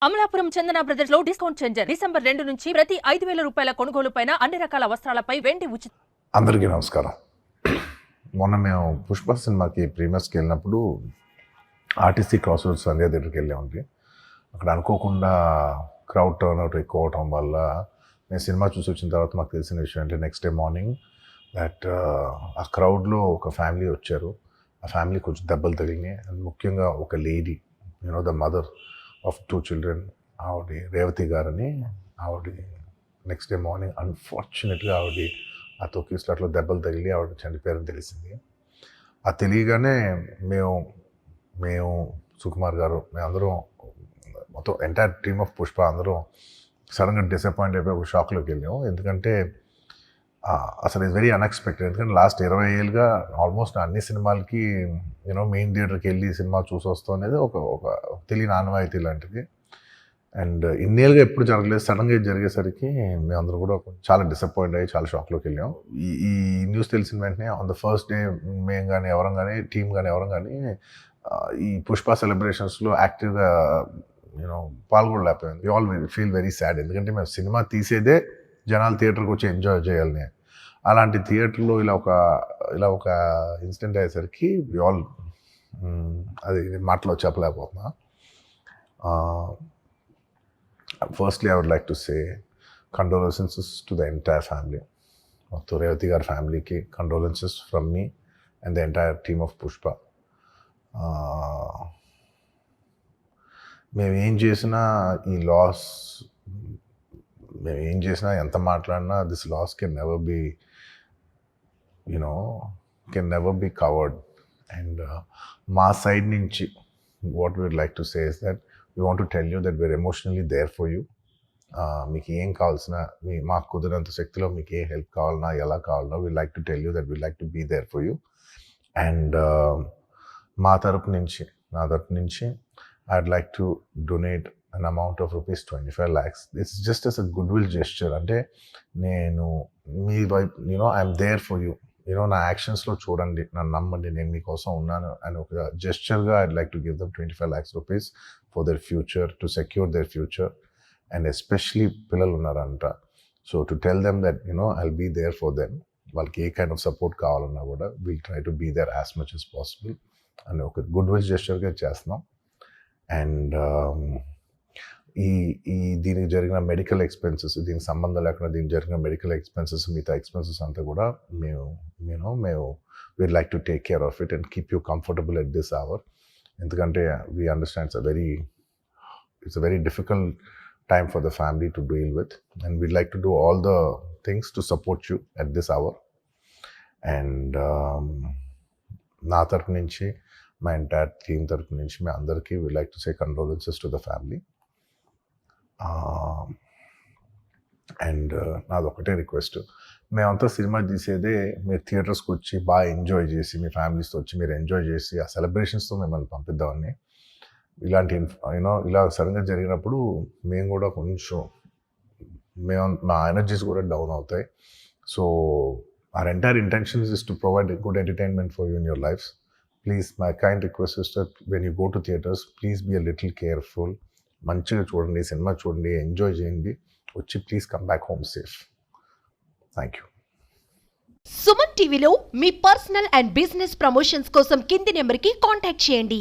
అమలాపురం చందన brothers లో discount changer December 2 నుంచి ప్రతి 5,000 రూపాయల కొనుగోలుపైన అన్ని రకాల వస్త్రాలపై వెండి ఉచిత. అందరికీ నమస్కారం. మొన్న మేము పుష్ప సినిమాకి ప్రీమియర్స్కి వెళ్ళినప్పుడు ఆర్టీసీ క్రాస్ రోడ్స్ సంధ్యా థియేటర్కి వెళ్ళామండి. అక్కడ అనుకోకుండా క్రౌడ్ టర్న్ అవుట్ ఎక్కువ అవటం వల్ల మేము సినిమా చూసి వచ్చిన తర్వాత మాకు తెలిసిన విషయం అంటే నెక్స్ట్ డే మార్నింగ్ దట్ ఆ క్రౌడ్లో ఒక ఫ్యామిలీ వచ్చారు. ఆ ఫ్యామిలీ కొంచెం దెబ్బలు తగిలినాయి. ముఖ్యంగా ఒక lady, the mother of 2 children, ఆవిడ రేవతి గారని, ఆవిడ నెక్స్ట్ డే మార్నింగ్ అన్ఫార్చునేట్గా ఆవిడ ఆ తొక్కిస్లాట్లో దెబ్బలు తగిలి ఆవిడ చనిపోయారని తెలిసింది. ఆ తెలియగానే మేము సుకుమార్ గారు, మేమందరం మొత్తం ఎంటైర్ టీమ్ ఆఫ్ పుష్ప అందరం సడన్గా డిసప్పాయింట్ అయిపోయి ఒక షాక్లోకి వెళ్ళాము. ఎందుకంటే అసలు ఇట్స్ వెరీ అన్ఎక్స్పెక్టెడ్. ఎందుకంటే లాస్ట్ 20 ఏళ్ళుగా ఆల్మోస్ట్ అన్ని సినిమాలకి మెయిన్ థియేటర్కి వెళ్ళి సినిమా చూసి వస్తాం అనేది ఒక తెలియని ఆనవాయితీ లాంటిది. అండ్ ఇన్నేళ్ళుగా ఎప్పుడు జరగలేదు. సడన్గా ఇది జరిగేసరికి మేమందరం కూడా చాలా డిసప్పాయింట్ అయ్యి చాలా షాక్లోకి వెళ్ళాం. ఈ న్యూస్ తెలిసిన వెంటనే ఆన్ ద ఫస్ట్ డే మేము కానీ ఎవరం కానీ టీం కానీ ఎవరం కానీ ఈ పుష్ప సెలబ్రేషన్స్లో యాక్టివ్గా పాల్గొనలేకపోయాం. We all feel very sad. ఎందుకంటే మేము సినిమా తీసేదే జనాలు థియేటర్కి వచ్చి ఎంజాయ్ చేయాలని. అలాంటి థియేటర్లో ఇలా ఒక ఇన్సిడెంట్ అయ్యేసరికి వి ఆల్ అది మాటలో చెప్పలేకపోతున్నా. Firstly I would like to say condolences to the entire family. మొత్తం రేవతి గారి ఫ్యామిలీకి condolences from me and the entire team of Pushpa. మేమేం చేసినా ఈ లాస్, మేము ఏం చేసినా ఎంత మాట్లాడినా this loss can never be covered. And మా సైడ్ నుంచి what we'd like to say is that we want to tell you that we are emotionally there for you. మీకు ఏం కావాల్సిన, మాకు కుదిరినంత శక్తిలో మీకు ఏ హెల్ప్ కావాలన్నా ఎలా కావాలన్నా we like to tell you that we like to be there for you. And నా తరపు నుంచి I'd like to donate an amount of rupees 25 lakhs. It's just as a goodwill gesture. అంటే నేను మీ వైపు ఐఎమ్ దేర్ ఫర్ యూ, నా యాక్షన్స్లో చూడండి, నన్ను నమ్మండి, నేను మీకోసం ఉన్నాను అని ఒక జెస్చర్గా I'd like to give them 25 lakhs rupees for their future, to secure their future. And especially పిల్లలు ఉన్నారంట. So to tell them that I'll be there for them. వాళ్ళకి ఏ కైండ్ ఆఫ్ సపోర్ట్ కావాలన్నా కూడా will try to be there as much as possible అని ఒక goodwill జెస్చర్గా చేస్తున్నాం. And దీనికి జరిగిన మెడికల్ ఎక్స్పెన్సెస్, దీనికి సంబంధం లేకుండా దీనికి జరిగిన మెడికల్ ఎక్స్పెన్సెస్, మిగతా ఎక్స్పెన్సెస్ అంతా కూడా మేము we'd like to take care of it and keep you comfortable at this hour. ఎందుకంటే we understand it's a very difficult time for the family to deal with, and we'd like to do all the things to support you at this hour. And నా తరపు నుంచి, మా entire team తరపు నుంచి మీ అందరికీ we like to say condolences to the family. And నాది ఒకటే request, మేమంతా సినిమా తీసేదే మీరు థియేటర్స్కి వచ్చి బాగా ఎంజాయ్ చేసి, మీ ఫ్యామిలీస్తో వచ్చి మీరు ఎంజాయ్ చేసి ఆ సెలబ్రేషన్స్తో మిమ్మల్ని పంపిద్దామని. ఇలాంటి ఇలా సడన్గా జరిగినప్పుడు మేము కూడా కొంచెం మా ఎనర్జీస్ కూడా డౌన్ అవుతాయి. So our entire intention is to provide a good entertainment for you in your lives. Please, my kind request is that when you go to theaters, please be a little careful. మంచిగా చూడండి, cinema చూడండి, enjoy చేయండి, వచ్చి please come back home safe. Thank you. Suman టీవీలో మీ personal and business promotions కోసం కింది నెంబర్కి contact చేయండి.